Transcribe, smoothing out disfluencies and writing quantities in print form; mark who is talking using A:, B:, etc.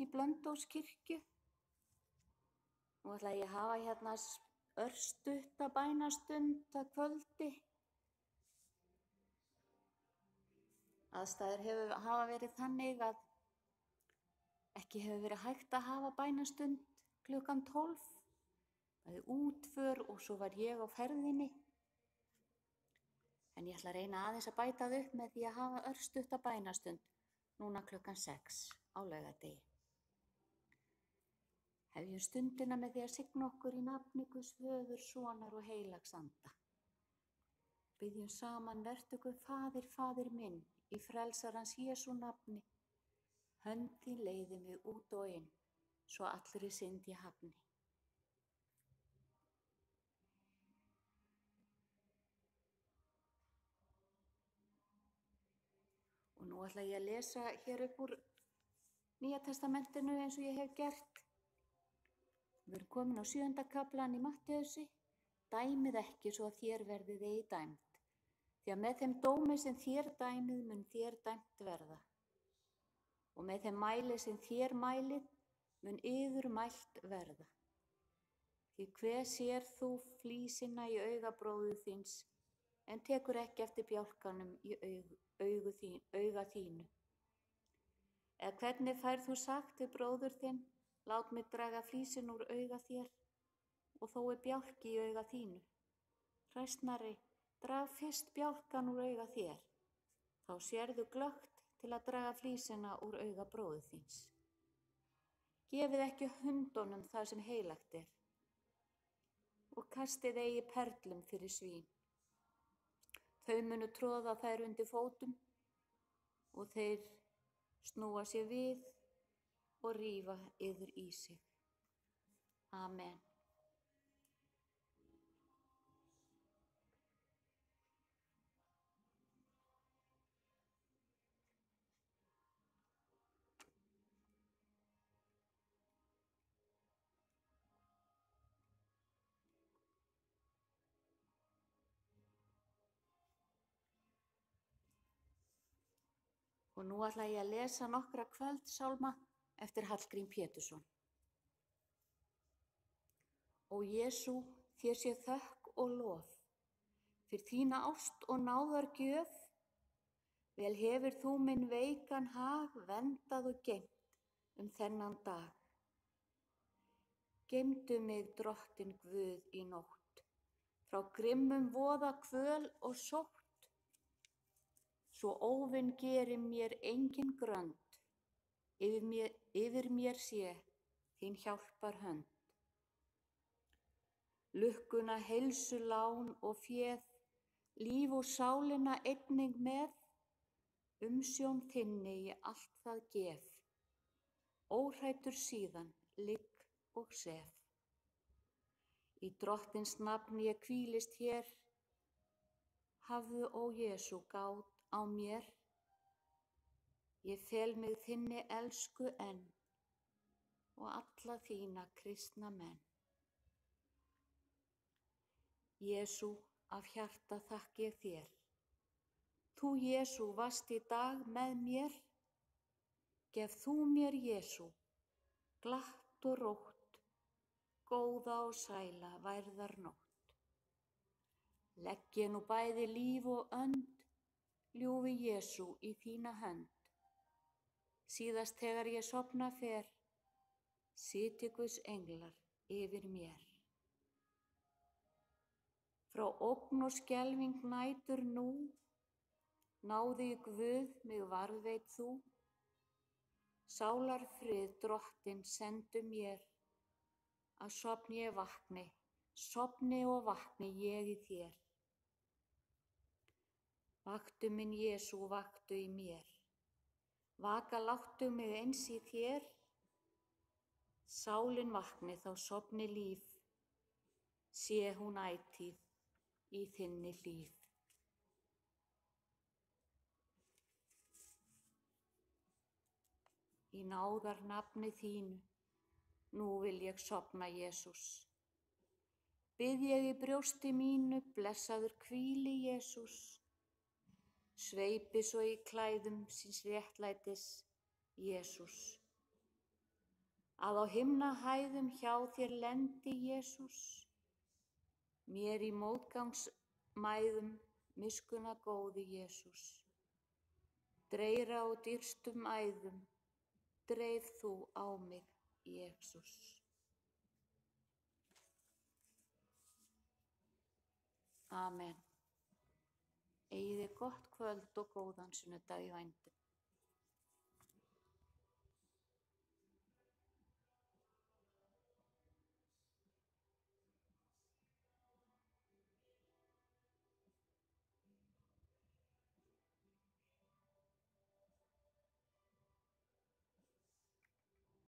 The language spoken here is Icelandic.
A: í Blönduóskirkju. Nú ætla ég að hafa hérna örstutta bænastund að kvöldi. Aðstæður hafa verið þannig að ekki hefur verið hægt að hafa bænastund klukkan 12. Það er útför og svo var ég á ferðinni. En ég ætla að reyna aðeins að bæta það upp með því að hafa örstutta bænastund núna klukkan 6 á laugardegi. Hefjum stundina með því að signa okkur í nafni Guðs Föður, Sonar og Heilags Anda. Biðjum saman: vertu Guð Faðir, Faðir minn, í frelsarans Jesú nafni. Hönd þín leiði mig út og inn, svo allri synd ég hafni. Og nú ætla ég að lesa hér upp úr Nýja testamentinu eins og ég hef gert. Við erum komin á 7. kaflann í Mattheusi. Dæmið ekki svo að þér verðið eigi dæmd. Því að með þeim dómi sem þér dæmið mun þér dæmt verða. Og með þeim mæli sem þér mælið mun yður mælt verða. Því hver sér þú flísina í auga bróður þíns, en tekur ekki eftir bjálkanum í auga þínu? Eða hvernig færð þú sagt við bróður þinn: lát mig draga flísin úr auga þér, og þó er bjálki í auga þínu? Hræsnari, drag fyrst bjálkan úr auga þér, þá sérðu glöggt til að draga flísina úr auga bróður þíns. Gefið ekki hundunum það sem heilagt er, og kastið eigi perlum fyrir svín. Þau munu troða þær undir fótum, og þeir snúa sér við og rífa yður í sig. Amen. Og nú ætla ég að lesa nokkra kvöldsálma eftir Hallgrím Pétursson. Ó Jesú, þér sé þökk og lof, fyrir þína ást og náðargjöf. Vel hefur þú minn veikan hag verndað og geymt þennan dag. Geymdu mig, Drottinn Guð, í nótt, frá grimmum voða kvöl og sótt. Svo óvin geri mér engin grönd, yfir mér sé þín hjálpar hönd. Lukkuna, heilsu, lán og féð, líf og sálina einnig með, umsjón þinni ég allt það gef, óhræddur síðan ligg og sef. Í Drottins nafni ég hvílist hér, hafðu, ó Jesú, gát á mér. Ég fel mig þinni elsku enn, og alla þína kristna menn. Jesú, af hjarta þakka ég þér. Þú, Jesú, varst í dag með mér. Gef þú mér, Jesú, glatt og rótt, góða og sæla værðar nótt. Legg ég nú bæði líf og önd, ljúfi Jesú, í þína hönd. Síðast þegar ég sofna fer, sitji Guðs englar yfir mér. Frá ógn og skelfing nætur nú, náði Guð mig varðveit þú. Sálarfrið Drottinn sendu mér, að sofni og vakni ég í þér. Vaktu minn Jesú, vaktu í mér. Vaka láttu mig eins í þér. Sálin vakni þá sofni líf, sé hún ætíð í þinni hlíf. Í náðar nafni þínu, nú vil ég sofna, Jesús. Bið ég í brjósti mínu, blessaður hvíli, Jesús. Sveipi svo í klæðum síns réttlætis, Jesús. að á himnahæðum hjá þér lendi, Jesús, mér í mótgangsmæðum miskuna góði, Jesús. Dreyra á dýrstum æðum, dreif þú á mig, Jesús. Amen. Eigið þið gott kvöld og góðan sunnudag í vændum.